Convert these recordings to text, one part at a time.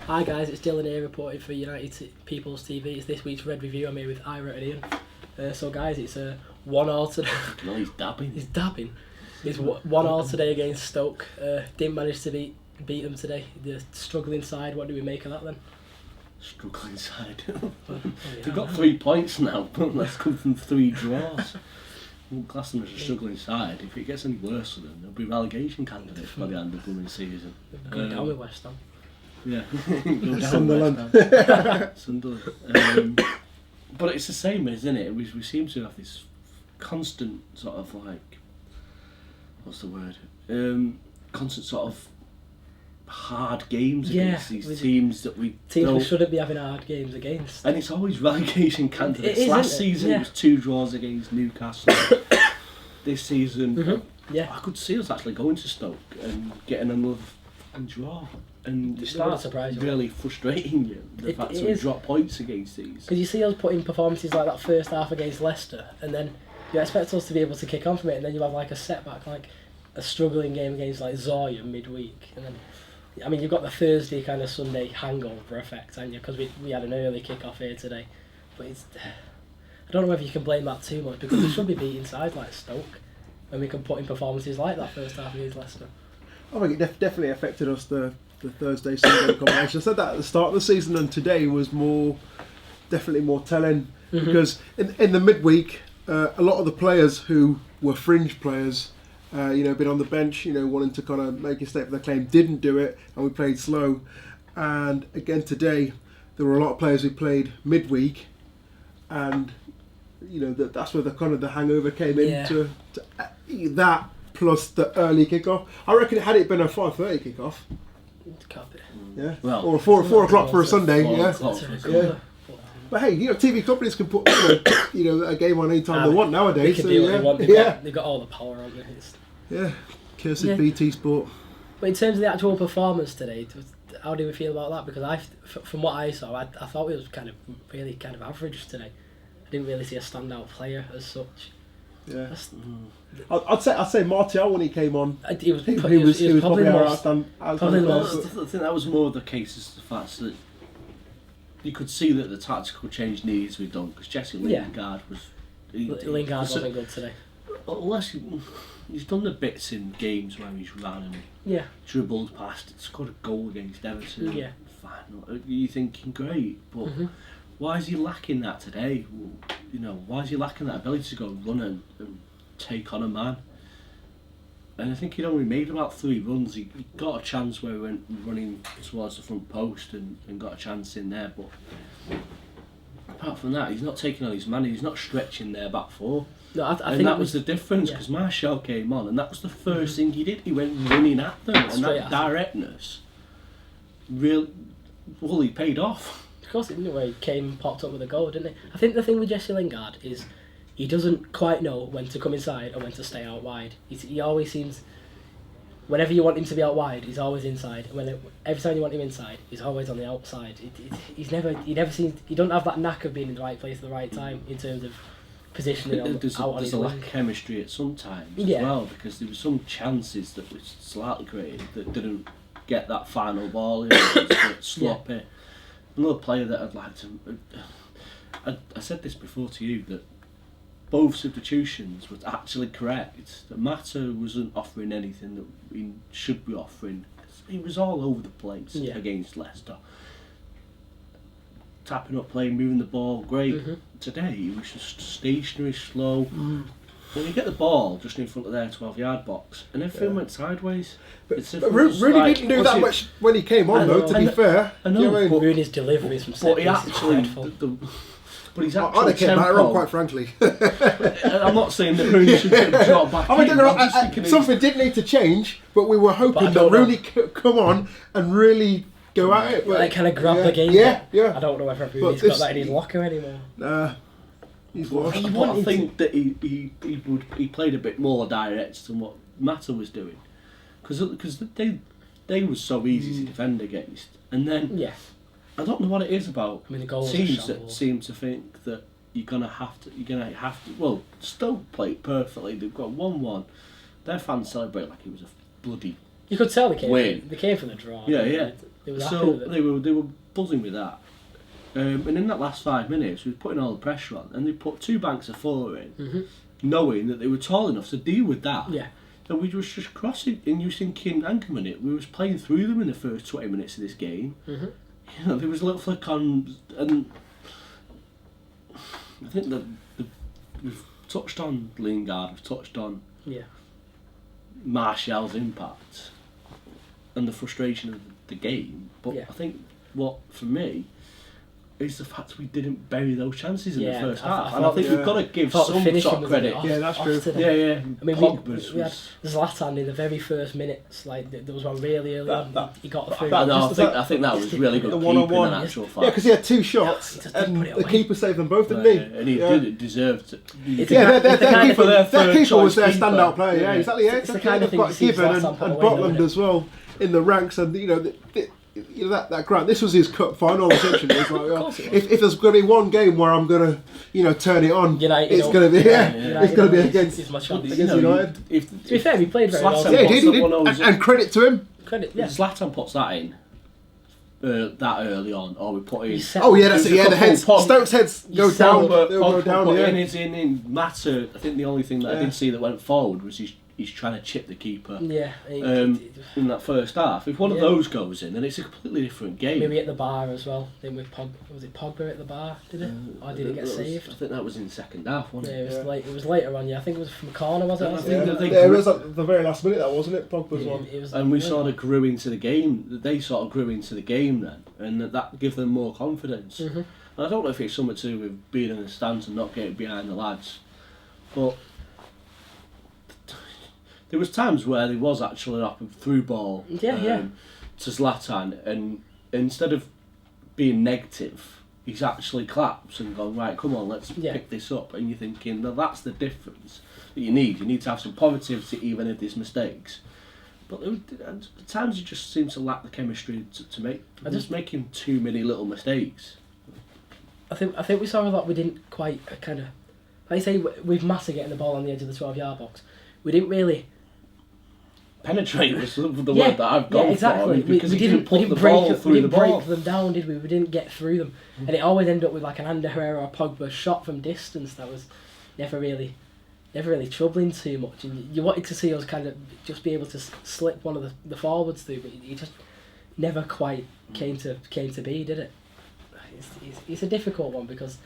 Hi guys, it's Dylan here reporting for United People's TV. It's this week's Red Review. I'm here with Irah and Dylan. So guys, it's a 1-1 today. No, he's dabbing. He's dabbing. It's 1-1 today against Stoke. Didn't manage to beat them today. The struggling side. What do we make of that then? Struggling side. Well, They've got 3 points now, but that's come from 3 draws. We'll class them as a struggling side. If it gets any worse for them, they'll be relegation candidates by the end of the season. Going down with West Ham. Yeah, go down Sunderland. West Ham. Sunderland. But it's the same, isn't it? We seem to have this constant sort of like, what's the word? Constant sort of hard games against these teams that we shouldn't be having hard games against. And it's always relegation candidates. Last season it was 2 draws against Newcastle. This season, I could see us actually going to Stoke and getting another draw. And it starts really frustrating you, the fact that we drop points against these. Because you see us putting performances like that first half against Leicester, and then you expect us to be able to kick on from it, and then you have like a setback, like a struggling game against like Zoya midweek, and then you've got the Thursday kind of Sunday hangover effect, haven't you? Because we had an early kick-off here today. But I don't know whether you can blame that too much, because we should be beating sides like Stoke when we can put in performances like that first half against Leicester. I think it definitely affected us, the Thursday Sunday combination. I said that at the start of the season, and today was definitely more telling, because in the midweek, a lot of the players who were fringe players, been on the bench, wanting to kind of make a statement of their claim, didn't do it, and we played slow. And again today, there were a lot of players who played midweek, and that's where the hangover came in to that plus the early kickoff. I reckon had it been a 5:30 kickoff, yeah, well, or 4 o'clock for a Sunday, yeah. But hey, TV companies can put a game on any time they want nowadays. They can do what they want. They've got all the power on it. Yeah, cursed BT Sport. But in terms of the actual performance today, how do we feel about that? Because from what I saw, I thought it was really average today. I didn't really see a standout player as such. Yeah, I'd say Martial when he came on. He was probably our outstanding. I think that was more the case as the fact that you could see that the tactical change needed to be done, because Jesse Lingard Lingard wasn't good today. Unless he's done the bits in games where he's ran and dribbled past, scored a goal against Everton. Yeah, fine. You're thinking great, but why is he lacking that today? Why is he lacking that ability to go run and take on a man? And I think he'd only made about 3 runs. He got a chance where he went running towards the front post and got a chance in there. But apart from that, he's not taking on his man. He's not stretching their back 4. No, I think that was the difference, because Martial came on and that was the first thing he did. He went running at them, and that directness he paid off. Of course, it didn't, where he came and popped up with a goal, didn't he? I think the thing with Jesse Lingard is he doesn't quite know when to come inside or when to stay out wide. He always seems, whenever you want him to be out wide, he's always inside. And every time you want him inside, he's always on the outside. He don't have that knack of being in the right place at the right time in terms of positioning. There's a lack of chemistry at some times as well, because there were some chances that were slightly created that didn't get that final ball. It was sloppy. Yeah. Another player that I'd like to... I said this before to you, that both substitutions was actually correct. That Mata wasn't offering anything that he should be offering. He was all over the place against Leicester. Tapping up play, moving the ball, great. Today he was just stationary, slow. When you get the ball just in front of their 12-yard box, and everything went sideways. But Rooney didn't do that much when he came on, though, to be fair. I know, but Rooney's deliveries from set but he's actually I'd have kept that wrong, quite frankly. I'm not saying that Rooney should drop back in. Something did need to change, but we were hoping that Rooney could come on and really go at it. But kind of grab the game. Yeah. I don't know whether Rooney's got that in his locker anymore. Nah. He's washed. I think that he played a bit more direct than what Mata was doing, because they were so easy to defend against, and then I don't know what it is about teams that seem to think that you're gonna have to. Well, Stoke played perfectly. They've got 1-1. Their fans celebrate like it was a bloody. You could tell they came from the draw. Yeah. They were happy so with it. they were buzzing with that. And in that last 5 minutes, we were putting all the pressure on, and they put 2 banks of 4 in, knowing that they were tall enough to deal with that. Yeah. And we was just crossing, and you were thinking, hang on a minute, we was playing through them in the first 20 minutes of this game. You know, there was a little flick on, and I think that we've touched on Lingard, we've touched on Martial's impact and the frustration of the game, but I think what, for me, is the fact we didn't bury those chances in the first half. And I think we've got to give some sort of credit. That's true. Yeah. I mean, Pogba's we had Zlatan in the very first minutes. Like there was one really early on. He got through. I think that was really good. The one-on-one, in actual fact. Yeah, because he had 2 shots, and the keeper saved them both, didn't he? And he did deserved it. Their keeper was their standout player. Yeah, exactly. Yeah, it's the kind of thing you see Given and Botland as well in the ranks, and that Grant. This was his cup final essentially. It's like, if there's going to be one game where I'm going to turn it on, it's going to be it's going to be against United. To be fair, he played very well. Yeah, he did. And credit to him. Zlatan puts that in that early on, or we put in. That's it. Yeah, the heads. Stoke's heads go down. They'll go down. Yeah, in Matter. I think the only thing that I did see that went forward was he's trying to chip the keeper. Yeah. In that first half, if one of those goes in, then it's a completely different game. Maybe at the bar as well. Then with was it Pogba at the bar? Did it? Or did it get saved? I think that was in the second half, wasn't it? Yeah, it was later on. Yeah, I think it was from a corner, was it? It was at the very last minute, that wasn't it? Pogba's one. And we sort of grew into the game. They sort of grew into the game then, and that gave them more confidence. And I don't know if it's something to do with being in the stands and not getting behind the lads, but there was times where there was actually a through ball to Zlatan, and instead of being negative, he's actually claps and gone, right, come on, let's pick this up. And you're thinking, well, that's the difference that you need. You need to have some positivity even if there's mistakes. But at times you just seem to lack the chemistry to make. Just making too many little mistakes. I think we saw a lot. We didn't quite kind of, like I say, with Massa getting the ball on the edge of the 12-yard box, we didn't really penetrate was the word that I've gone exactly. for. Because we didn't put the ball through the ball. Break them down, did we? We didn't get through them, and it always ended up with like an Ander Herrera or Pogba shot from distance that was never really troubling too much. And you wanted to see us kind of just be able to slip one of the forwards through, but you just never quite came to be, did it? It's a difficult one because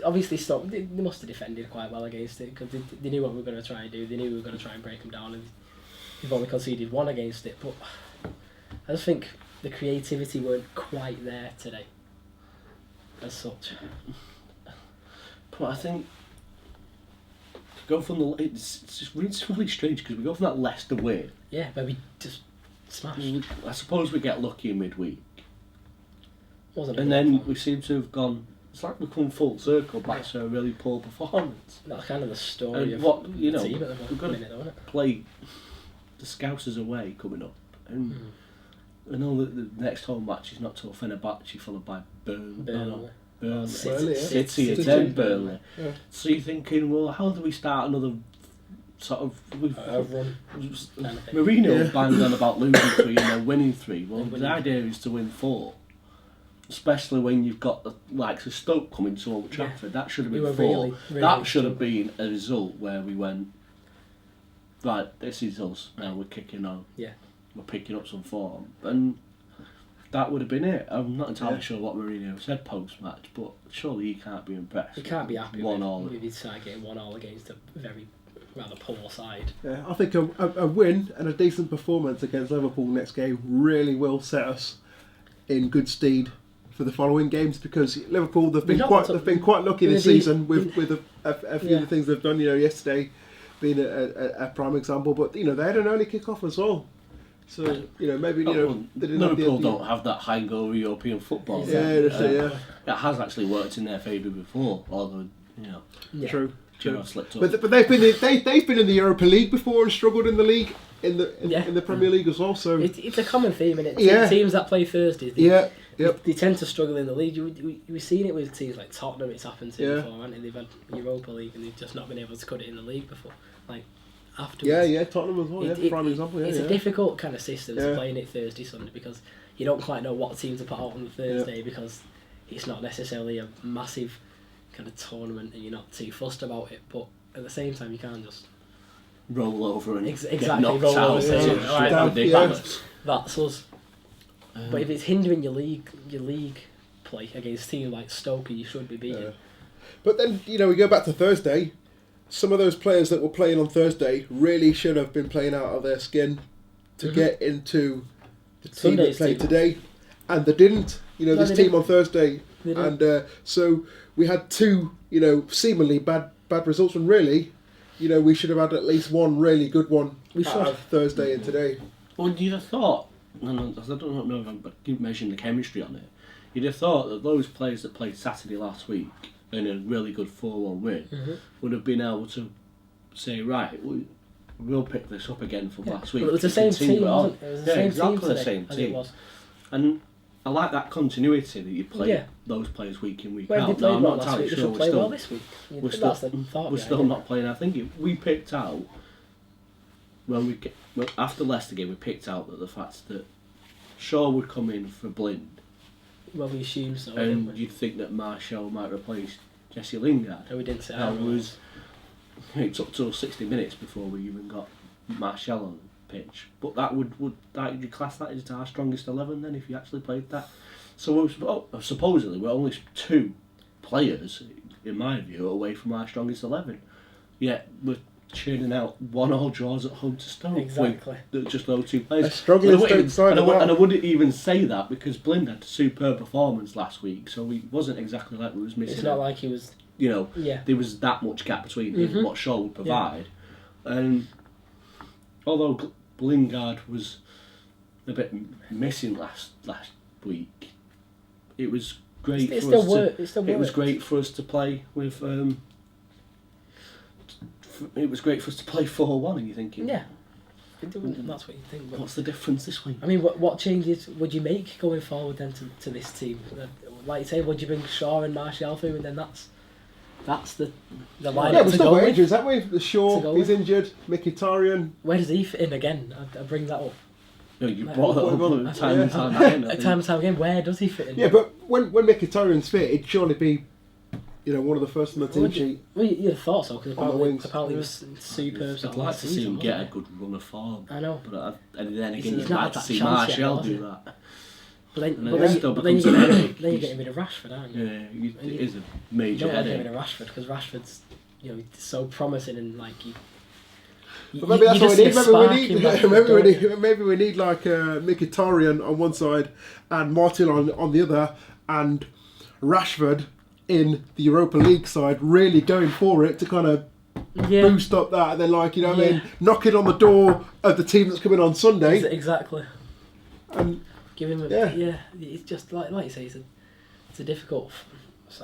obviously Stoke, they must have defended quite well against it because they knew what we were going to try and do. They knew we were going to try and break them down, and they've only conceded 1 against it. But I just think the creativity weren't quite there today as such. But I think go from it's just really strange because we go from that Leicester win. Yeah, where we just smashed. I suppose we get lucky in midweek. And then we seem to have gone. It's like we've come full circle back to a really poor performance. That's kind of the story and of what the team at the we've got minute, to play the Scousers away coming up, and I know that the next home match is not till Fenerbahce, followed by Burnley. City and then Burnley. Yeah. So you're thinking, well, how do we start another sort of run? Mourinho banged on about losing 3 and then winning 3. Well, the idea is to win 4. Especially when you've got the likes of Stoke coming to Old Trafford. That should have been 4. Really that should have been a result where we went, right, this is us, now we're kicking on. Yeah. We're picking up some form. And that would have been it. I'm not entirely sure what Mourinho said post-match, but surely he can't be impressed. He can't be happy with his side getting 1-1 against a very rather poor side. Yeah, I think a win and a decent performance against Liverpool next game really will set us in good stead for the following games, because Liverpool they've been quite lucky this season with a few of the things they've done. Yesterday being a prime example, but they had an early kick-off as well. So maybe they didn't Liverpool don't have that high goal European football. It has actually worked in their favour before, although true. Slipped up. But they've been in the Europa League before and struggled in the league in the Premier League as well. So it's a common theme, isn't it? Teams that play Thursdays, they tend to struggle in the league. We've seen it with teams like Tottenham. It's happened to before, haven't it? They've had Europa League and they've just not been able to cut it in the league before. Like afterwards. Tottenham as well. Prime example. It's a difficult kind of system to play in it Thursday, Sunday, because you don't quite know what team to put out on the Thursday because it's not necessarily a massive kind of tournament and you're not too fussed about it. But at the same time, you can't just roll over and exactly get knocked roll out. over. Ridiculous. That's us. But if it's hindering your league play against teams like Stoke, you should be beating. But then we go back to Thursday. Some of those players that were playing on Thursday really should have been playing out of their skin to get into the team that played today, and they didn't. This team on Thursday, and so we had two, seemingly bad results. And really, we should have had at least one really good one out of Thursday and today. Well, you'd have thought, I don't know if I'm measuring the chemistry on it. You'd have thought that those players that played Saturday last week in a really good 4-1 win would have been able to say, right, we'll pick this up again from last week. But it was the same team, wasn't it? It was the same team today, the same as team. it was. And I like that continuity that you play those players week in, week out. They played well last week, they should play well this week. We're still not playing. I think we picked out, after Leicester game, we picked out that the fact that Shaw would come in for Blind. Well, we assumed so. And you'd think that Martial might replace Jesse Lingard. No, we didn't say that. It took till 60 minutes before we even got Martial on the pitch. But that would you class that as our strongest 11 then if you actually played that? So supposedly we're only 2 players, in my view, away from our strongest 11. Yet we're churning out 1-1 draws at home to Stoke. Exactly. With just those 2 players. A struggling Stoke side. And I wouldn't even say that because Blind had a superb performance last week, so he wasn't exactly like we was missing. It's not like he was. There was that much gap between him and what Shaw would provide. And although Lingard was a bit missing last week, it was great It was great for us to play with. It was great for us to play 4-1, and you're thinking, that's what you think. But what's the difference this week? I mean, what changes would you make going forward then to this team? Like you say, would you bring Shaw and Martial through, and then that's the line. Yeah, we've still got injuries, haven't we? Shaw, he's injured. Mkhitaryan. Where does he fit in again? I bring that up. No, you brought that up time and time again. Time and time again. Where does he fit in? Yeah, but when Mkhitaryan's fit, it'd surely be, one of the first on the team sheet. Well, you'd have thought so, because apparently he was superb. I'd like to see him get a good run of form. I know. But then again, I'd like to see Martial do that. But then you're getting rid of Rashford, aren't you? Yeah, it is a major headache. You don't want to get rid of Rashford, because Rashford's so promising and like but maybe that's what we need. Maybe we need like Mkhitaryan on one side and Martial on the other, and Rashford in the Europa League side really going for it to kind of boost up that, and then knock it on the door of the team that's coming on Sunday. Exactly. And give him it's just like you say, it's a difficult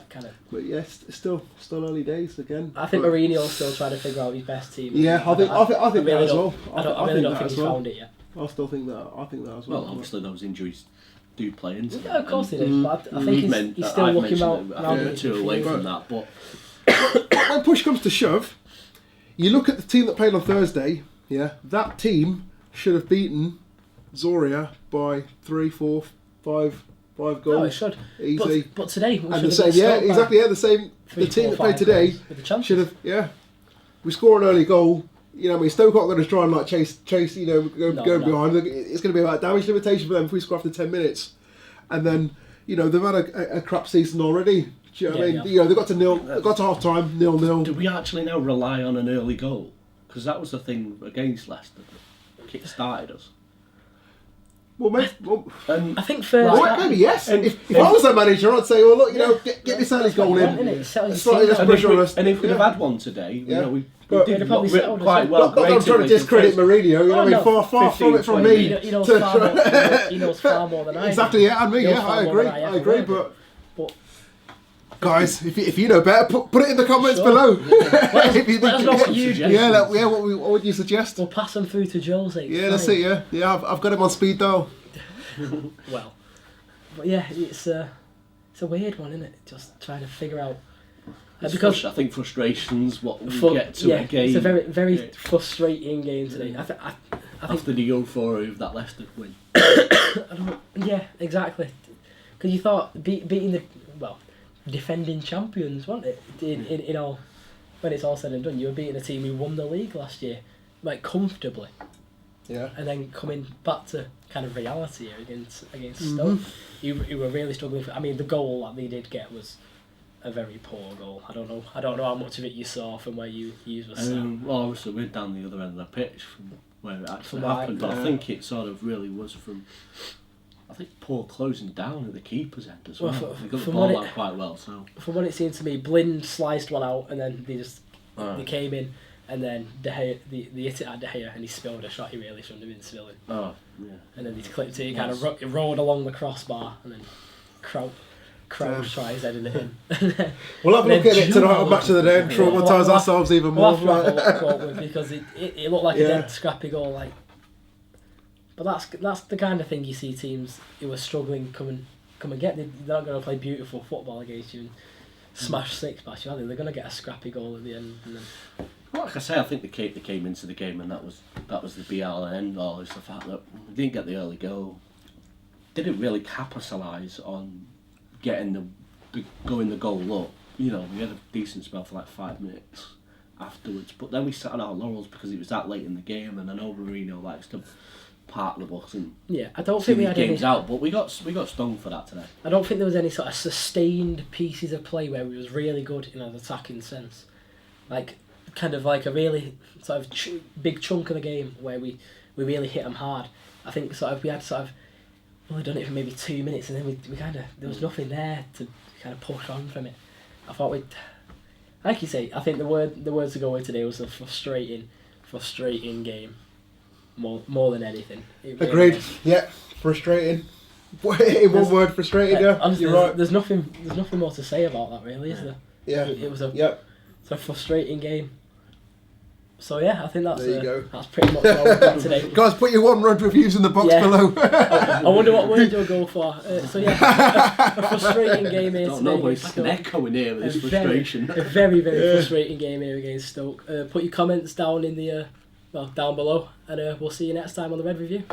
kind of. But yes, it's still early days again. I think Mourinho's still trying to figure out his best team. Yeah, I think that as well. I really don't think he's found it yet. I still think that. I think that as well. Well, obviously those injuries do play into it. Yeah, of course they do. But I think he's still looking around. Too away from that, but when push comes to shove, you look at the team that played on Thursday. Yeah, that team should have beaten Zoria by 3, 4, 5 goals. No, it should. Easy. But today we and the same. Yeah, exactly. Yeah, the same. The team that played today should have. Yeah, we score an early goal. Stoke aren't going to try and chase. Go behind. It's going to be about damage limitation for them if we score after 10 minutes, and then they've had a crap season already. Do you know what I mean? They got to half time 0-0. Do we actually now rely on an early goal? Because that was the thing against Leicester that kick-started us. Well, maybe, I think first. Maybe yes. If I was a manager, I'd say, well, look, get this early goal in. Slightly less pressure on us. And if we'd have had one today, we did quite well. Not that I'm trying to discredit Mourinho. Far from it from me. He knows far more than I do. Exactly. Yeah, and me. Yeah, I agree. But guys, if you know better, put it in the comments below. Let us know what you do. What would you suggest? We'll pass them through to Jose. Yeah, that's it. Yeah. I've got him on speed dial. Well, but yeah, it's a weird one, isn't it? Just trying to figure out. Because I think frustration's what we get to a game. It's a very, very frustrating game today. I think after the euphoria of that Leicester win. Yeah, exactly. Because you thought beating the defending champions, wasn't it? In all, when it's all said and done, you were beating a team who won the league last year, like comfortably. Yeah. And then coming back to kind of reality here against Stoke, you were really struggling. I mean, the goal that they did get was a very poor goal. I don't know how much of it you saw from where you were sat. Well, obviously we're down the other end of the pitch from where it actually happened, but I think it sort of really was from, I think, poor closing down at the keeper's end as well. They got the ball out quite well. So from what it seemed to me, Blind sliced one out, and then they came in, and then De Gea, they hit it at De Gea, and he spilled a shot he really shouldn't have been spilling. Oh, yeah. And then he clipped it, he kind of rolled along the crossbar, and then Crouch tries heading it in. We'll have a look at it tonight on Match of the Day and traumatise ourselves even more. We'll have to have a look, won't we? Because it looked like a dead scrappy goal. Like, but that's the kind of thing you see teams who are struggling come and get. They're not going to play beautiful football against you and smash six past you, are they? They're going to get a scrappy goal at the end. And then, well, like I say, I think they came into the game, and that was the be all and end all. Is the fact that we didn't get the early goal, didn't really capitalise on getting the goal up. You know, we had a decent spell for like 5 minutes afterwards, but then we sat on our laurels because it was that late in the game, and I know Mourinho likes to park the bus and I don't think we had games out, but we got stung for that today. I don't think there was any sort of sustained pieces of play where we was really good in an attacking sense, like kind of like a really sort of big chunk of the game where we really hit them hard. I think we had only done it for maybe 2 minutes, and then we kind of, there was nothing there to kind of push on from it. I thought like you say, I think the word to go with today was a frustrating game, more than anything. Agreed. Yeah, frustrating. In one word, frustrating. Yeah, honestly, you're right. There's nothing more to say about that, really, is there? Yeah. It was it's a frustrating game. So yeah, I think that's pretty much all we've got today. Guys, put your one-word reviews in the box below. I wonder what word you'll go for. So yeah, a frustrating game here. Don't know, but it's like an echo in here with this frustration. A very frustrating game here against Stoke. Put your comments down in the down below, and we'll see you next time on the Red Review.